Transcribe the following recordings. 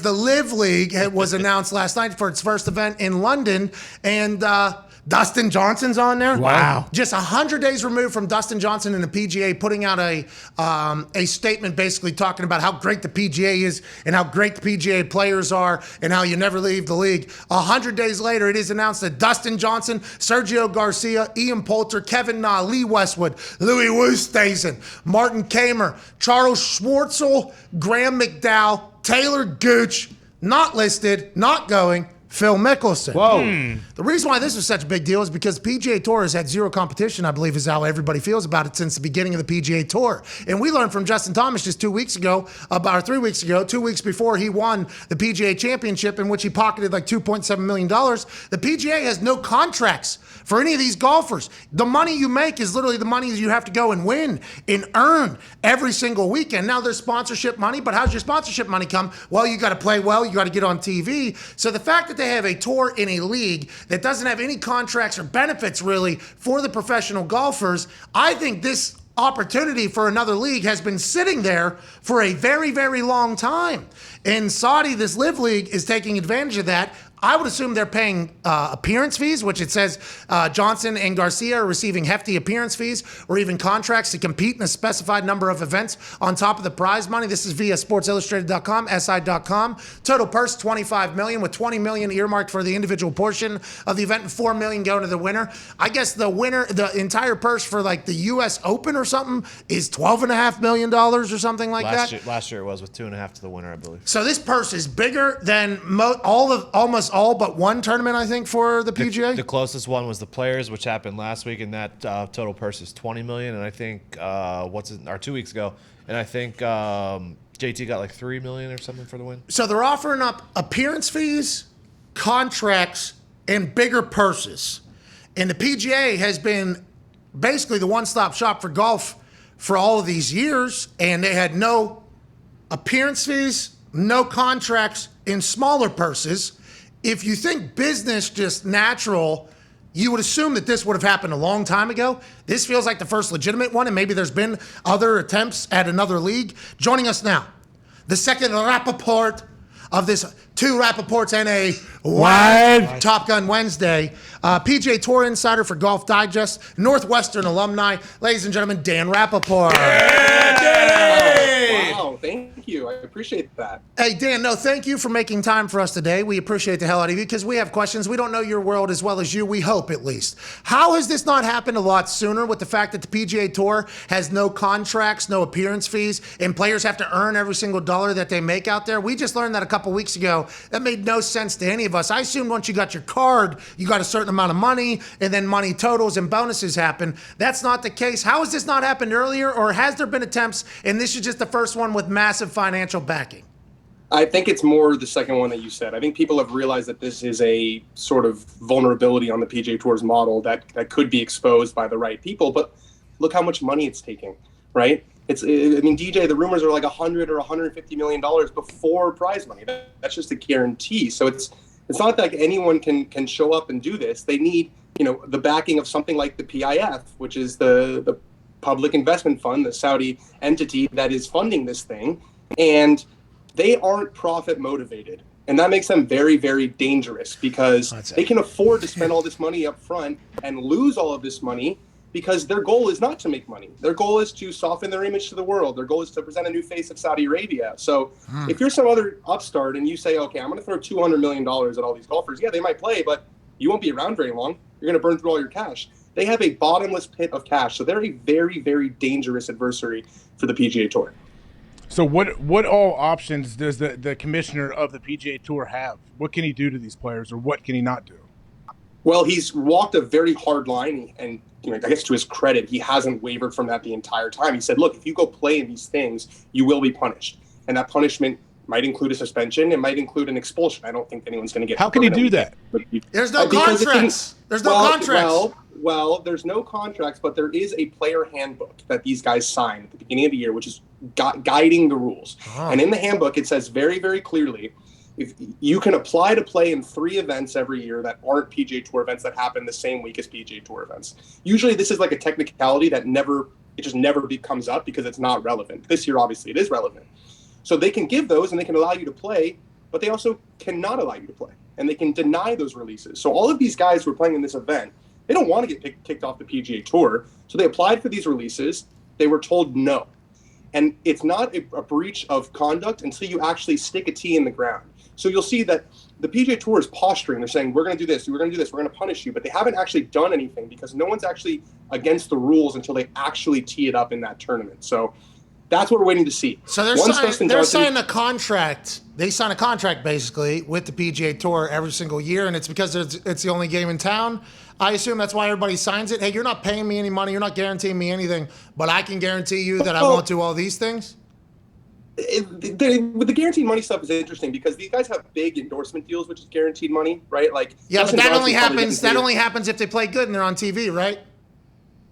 the LIV League was announced last night for its first event in London, and Dustin Johnson's on there. Wow. Just 100 days removed from Dustin Johnson and the PGA putting out a statement basically talking about how great the PGA is and how great the PGA players are and how you never leave the league. 100 days later, it is announced that Dustin Johnson, Sergio Garcia, Ian Poulter, Kevin Na, Lee Westwood, Louis Oosthuizen, Martin Kamer, Charles Schwartzel, Graham McDowell, Taylor Gooch, not listed, not going, Phil Mickelson. Whoa. The reason why this was such a big deal is because the PGA Tour has had zero competition, I believe is how everybody feels about it since the beginning of the PGA Tour. And we learned from Justin Thomas just 2 weeks ago, or 3 weeks ago, 2 weeks before he won the PGA Championship, in which he pocketed like $2.7 million. The PGA has no contracts for any of these golfers. The money you make is literally the money you have to go and win and earn every single weekend. Now there's sponsorship money, but how's your sponsorship money come? Well, you got to play well, you got to get on TV. So the fact that they have a tour in a league that doesn't have any contracts or benefits really for the professional golfers, I think this opportunity for another league has been sitting there for a very, very long time. In Saudi, this LIV League is taking advantage of that. I would assume they're paying appearance fees, which it says Johnson and Garcia are receiving hefty appearance fees or even contracts to compete in a specified number of events on top of the prize money. This is via sportsillustrated.com, si.com. Total purse, $25 million, with $20 million earmarked for the individual portion of the event and $4 million going to the winner. I guess the winner, the entire purse for like the U.S. Open or something is $12.5 million or something like that. Last year it was with 2.5 to the winner, I believe. So this purse is bigger than almost all but one tournament, I think, for the PGA. The closest one was the Players, which happened last week, and that total purse is $20 million. And I think 2 weeks ago, and I think JT got like $3 million or something for the win. So they're offering up appearance fees, contracts, and bigger purses. And the PGA has been basically the one-stop shop for golf for all of these years, and they had no appearance fees, no contracts, and smaller purses. If you think business just natural, you would assume that this would have happened a long time ago. This feels like the first legitimate one, and maybe there's been other attempts at another league. Joining us now, the second Rappaport of this, two Rappaports and a wide Top Gun Wednesday, PGA Tour insider for Golf Digest, Northwestern alumni, ladies and gentlemen, Dan Rappaport. Wow, thank you. I appreciate that. Hey, Dan, no, thank you for making time for us today. We appreciate the hell out of you because we have questions. We don't know your world as well as you, we hope at least. How has this not happened a lot sooner with the fact that the PGA Tour has no contracts, no appearance fees, and players have to earn every single dollar that they make out there? We just learned that a couple weeks ago. That made no sense to any of us. I assumed once you got your card, you got a certain amount of money, and then money totals and bonuses happen. That's not the case. How has this not happened earlier, or has there been attempts, and this is just the first one with massive financial backing? I think it's more the second one that you said. I think people have realized that this is a sort of vulnerability on the PGA Tour's model that could be exposed by the right people. But look how much money it's taking, right? DJ, the rumors are like $100 or $150 million before prize money. That's just a guarantee. So it's not like anyone can show up and do this. They need, the backing of something like the PIF, which is the public investment fund, the Saudi entity that is funding this thing. And they aren't profit motivated. And that makes them very, very dangerous because they can afford to spend all this money up front and lose all of this money because their goal is not to make money. Their goal is to soften their image to the world. Their goal is to present a new face of Saudi Arabia. So if you're some other upstart and you say, okay, I'm going to throw $200 million at all these golfers, yeah, they might play, but you won't be around very long. You're going to burn through all your cash. They have a bottomless pit of cash. So they're a very, very dangerous adversary for the PGA Tour. So what all options does the commissioner of the PGA Tour have? What can he do to these players, or what can he not do? Well, he's walked a very hard line, and I guess to his credit, he hasn't wavered from that the entire time. He said, look, if you go play in these things, you will be punished. And that punishment might include a suspension. It might include an expulsion. I don't think anyone's going to get. How can he do that? There's no contracts. There's no contracts. Well, there's no contracts, but there is a player handbook that these guys sign at the beginning of the year, which is guiding the rules. And in the handbook, it says very, very clearly, if you can apply to play in 3 events every year that aren't PGA Tour events that happen the same week as PGA Tour events. Usually this is like a technicality that just never comes up because it's not relevant. This year, obviously, it is relevant. So they can give those and they can allow you to play, but they also cannot allow you to play, and they can deny those releases. So all of these guys who are playing in this event, they don't want to get kicked off the PGA Tour, so they applied for these releases. They were told no. And it's not a breach of conduct until you actually stick a tee in the ground. So you'll see that the PGA Tour is posturing. They're saying, we're going to do this, we're going to do this, we're going to punish you. But they haven't actually done anything because no one's actually against the rules until they actually tee it up in that tournament. So that's what we're waiting to see. So they're signing a contract. They sign a contract basically with the PGA Tour every single year, and it's because it's the only game in town. I assume that's why everybody signs it. Hey, you're not paying me any money. You're not guaranteeing me anything, but I can guarantee you that I won't do all these things. With the guaranteed money stuff is interesting because these guys have big endorsement deals, which is guaranteed money, right? Like, yeah, but that only happens if they play good and they're on TV, right?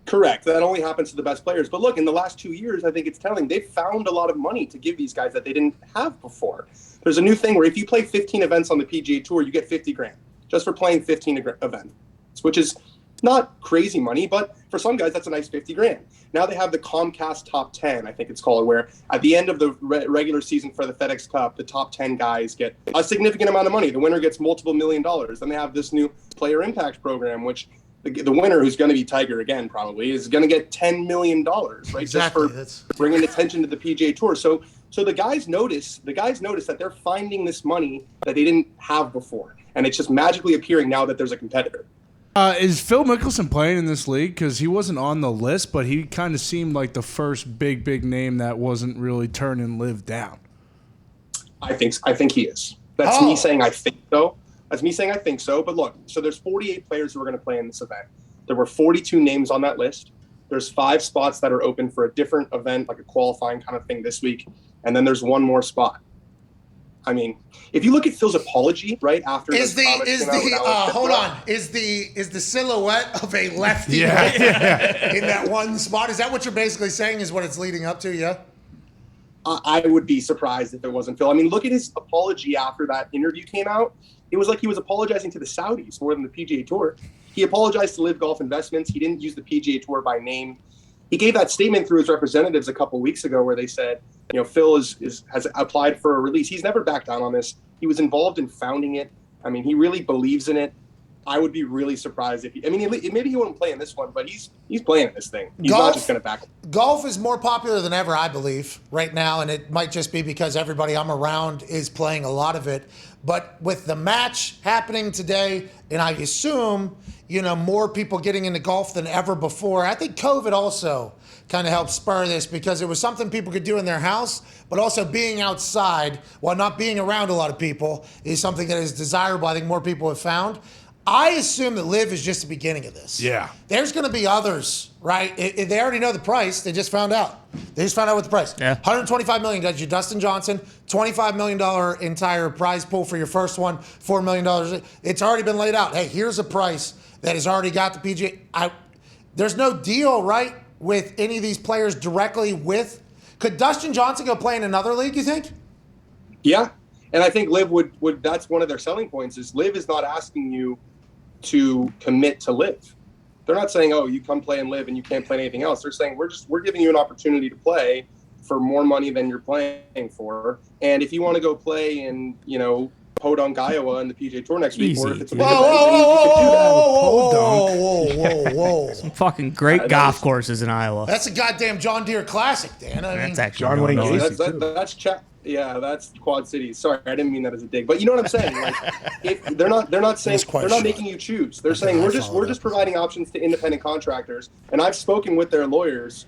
Correct. That only happens to the best players. But look, in the last 2 years, I think it's telling they've found a lot of money to give these guys that they didn't have before. There's a new thing where if you play 15 events on the PGA Tour, you get 50 grand just for playing 15 events, which is not crazy money, but for some guys, that's a nice 50 grand. Now they have the Comcast Top 10, I think it's called, where at the end of the regular season for the FedEx Cup, the top 10 guys get a significant amount of money. The winner gets multiple $1 million. Then they have this new Player Impact program, which the winner, who's going to be Tiger again probably, is going to get $10 million, right? Exactly. Just for bringing attention to the PGA Tour. So the guys notice that they're finding this money that they didn't have before, and it's just magically appearing now that there's a competitor. Is Phil Mickelson playing in this league? Because he wasn't on the list, but he kind of seemed like the first big name that wasn't really turning LIV down. I think he is. That's me saying I think so. That's me saying I think so. But look, so there's 48 players who are going to play in this event. There were 42 names on that list. There's 5 spots that are open for a different event, like a qualifying kind of thing this week. And then there's one more spot. I mean, if you look at Phil's apology right after is the silhouette of a lefty in that one spot? Is that what you're basically saying? Is what it's leading up to? Yeah. I would be surprised if it wasn't Phil. I mean, look at his apology after that interview came out. It was like he was apologizing to the Saudis more than the PGA Tour. He apologized to LIV Golf Investments. He didn't use the PGA Tour by name. He gave that statement through his representatives a couple of weeks ago where they said, Phil has applied for a release. He's never backed down on this. He was involved in founding it. I mean, he really believes in it. I would be really surprised if maybe he wouldn't play in this one, but he's playing in this thing. He's not just going to back. Golf is more popular than ever, I believe, right now, and it might just be because everybody I'm around is playing a lot of it. But with the match happening today, and I assume, more people getting into golf than ever before, I think COVID also kind of helped spur this because it was something people could do in their house, but also being outside while not being around a lot of people is something that is desirable. I think more people have found. I assume that LIV is just the beginning of this. Yeah. There's going to be others, right? They already know the price. They just found out. They just found out what the price. Yeah. $125 million got you Dustin Johnson, $25 million entire prize pool for your first one, $4 million. It's already been laid out. Hey, here's a price that has already got the PGA. There's no deal, right, with any of these players directly with. Could Dustin Johnson go play in another league, you think? Yeah. And I think LIV would that's one of their selling points is LIV is not asking you to commit to LIV. They're not saying, oh, you come play in LIV and you can't play anything else. They're saying we're giving you an opportunity to play for more money than you're playing for. And if you want to go play in, Podunk, Iowa in the PGA Tour next week, or if it's a big event, whoa. Some fucking great golf courses in Iowa. That's a goddamn John Deere Classic, Dan. That's actually John Wayne Illinois. Gacy. That's chat. Yeah, that's Quad Cities. Sorry, I didn't mean that as a dig. But you know what I'm saying? Like, they're not saying they're not making you choose. They're saying we're just providing options to independent contractors. And I've spoken with their lawyers.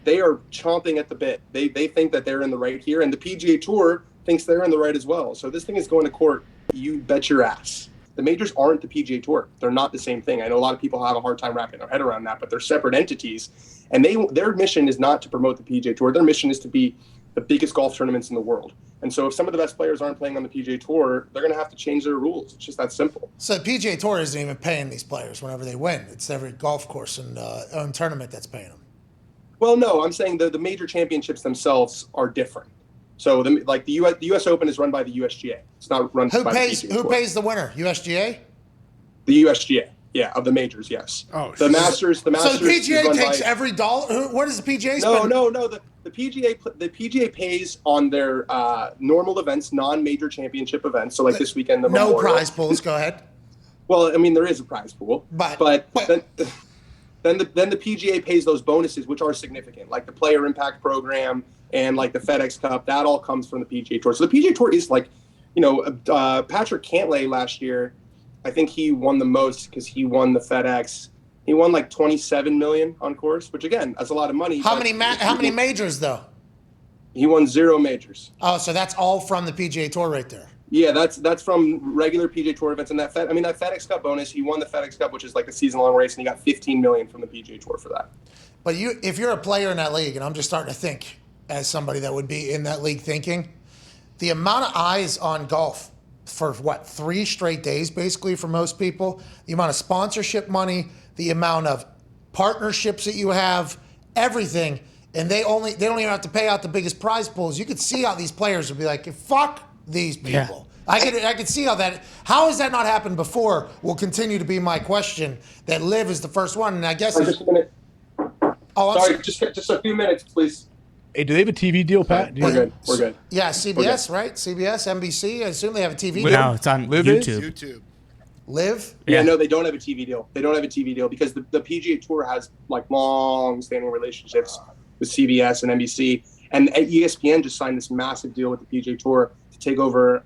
They are chomping at the bit. They think that they're in the right here, and the PGA Tour thinks they're in the right as well. So this thing is going to court. You bet your ass. The majors aren't the PGA Tour. They're not the same thing. I know a lot of people have a hard time wrapping their head around that, but they're separate entities. And their mission is not to promote the PGA Tour. Their mission is to be the biggest golf tournaments in the world. And so if some of the best players aren't playing on the PGA Tour, they're going to have to change their rules. It's just that simple. So the PGA Tour isn't even paying these players whenever they win. It's every golf course and tournament that's paying them. Well, no, I'm saying the major championships themselves are different. So the U.S. Open is run by the USGA. It's not run by the PGA Tour. Who pays the winner? USGA? The USGA. Yeah, of the majors, yes. Oh, the Masters. So the PGA takes every dollar. What does the PGA spend? No. PGA pays on their normal events, non-major championship events. So like this weekend, the No Memorial. prize pools. Go ahead. Well, I mean, there is a prize pool, But then the PGA pays those bonuses, which are significant, like the Player Impact Program and like the FedEx Cup. That all comes from the PGA Tour. So the PGA Tour is like, Patrick Cantlay last year, I think he won the most because he won the FedEx. He won like 27 million on course, which again, that's a lot of money. how many majors though? He won 0 majors. Oh, so that's all from the PGA Tour right there. Yeah, that's from regular PGA Tour events, and that FedEx Cup bonus. He won the FedEx Cup, which is like a season-long race, and he got 15 million from the PGA Tour for that. But if you're a player in that league, and I'm just starting to think as somebody that would be in that league thinking, the amount of eyes on golf for 3 straight days, basically for most people, the amount of sponsorship money, the amount of partnerships that you have, everything, and they don't even have to pay out the biggest prize pools. You could see how these players would be like, fuck these people. Yeah. I could see how that. How has that not happened before? Will continue to be my question. That LIV is the first one, and I guess. Just a minute. Oh, I'm sorry. Just a few minutes, please. Hey, do they have a TV deal, Pat? We're good. We're good. Yeah, CBS, right? CBS, NBC. I assume they have a TV deal. No, it's on LIV YouTube. LIV? Yeah, no, they don't have a TV deal. They don't have a TV deal because the PGA Tour has like long-standing relationships with CBS and NBC, and ESPN just signed this massive deal with the PGA Tour to take over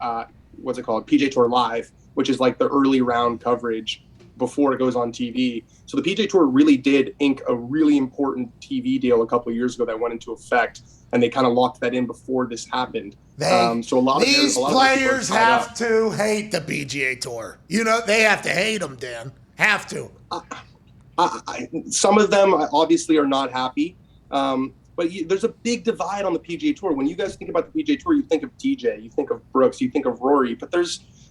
what's it called? PGA Tour Live, which is like the early round coverage before it goes on TV. So the PGA Tour really did ink a really important TV deal a couple of years ago that went into effect, and they kind of locked that in before this happened. So these players have to hate the PGA Tour. They have to hate them, Dan. Have to. Some of them obviously are not happy. But there's a big divide on the PGA Tour. When you guys think about the PGA Tour, you think of DJ, you think of Brooks, you think of Rory. But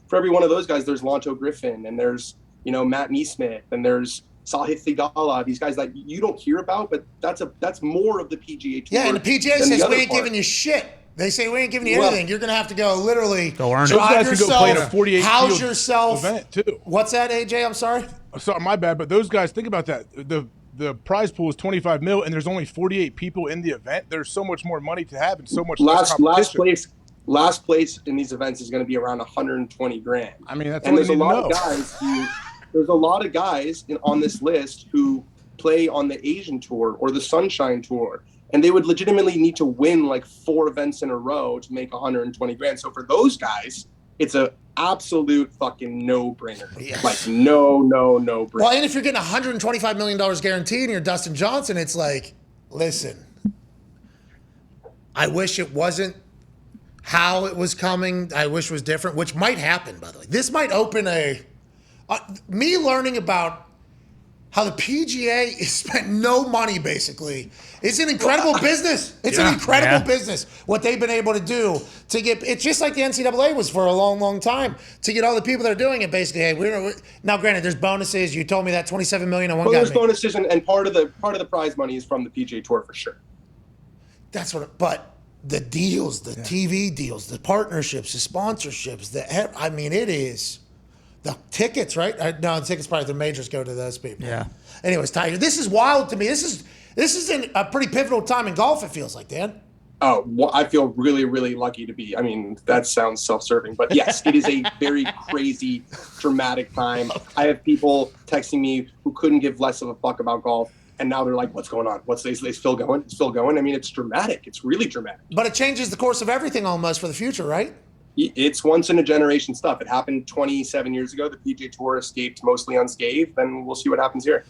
for every one of those guys, there's Lonto Griffin, and there's Matt Neesmith, and there's Sahith Theegala. These guys that you don't hear about, but that's more of the PGA Tour. Yeah, and the PGA says we ain't giving you shit. They say we ain't giving you anything. You're gonna have to go literally go earn it. Those guys can go play in a 48 house field yourself. event too. What's that, AJ? I'm sorry. Sorry, my bad. But those guys, think about that. The prize pool is 25 mil, and there's only 48 people in the event. There's so much more money to have and so much less competition. Last place in these events is going to be around 120 grand. I mean, that's and all there's you a need lot to know. of guys. There's a lot of guys on this list who play on the Asian Tour or the Sunshine Tour, and they would legitimately need to win like 4 events in a row to make 120 grand. So for those guys, it's a absolute fucking no-brainer. Yes. Like no-brainer. Well, and if you're getting $125 million guaranteed and you're Dustin Johnson, it's like, listen, I wish it wasn't how it was coming. I wish it was different, which might happen, by the way. This might open me learning about how the PGA has spent no money, basically. It's an incredible business. It's an incredible business, what they've been able to do to get, it's just like the NCAA was for a long, long time, to get all the people that are doing it, basically, hey, now granted, there's bonuses. You told me that $27 million on one guy. There's bonuses, and part of the prize money is from the PGA Tour for sure. That's but the deals, the TV deals, the partnerships, the sponsorships, it is. The tickets, right? No, the tickets probably the majors go to those people. Yeah. Anyways, Tiger, this is wild to me. This is a pretty pivotal time in golf, it feels like, Dan. Oh, well, I feel really, really lucky to be. I mean, that sounds self-serving, but yes, it is a very crazy, dramatic time. I have people texting me who couldn't give less of a fuck about golf, and now they're like, what's going on? Is still going? It's still going? I mean, it's dramatic. It's really dramatic. But it changes the course of everything almost for the future, right? It's once-in-a-generation stuff. It happened 27 years ago. The PGA Tour escaped mostly unscathed, and we'll see what happens here.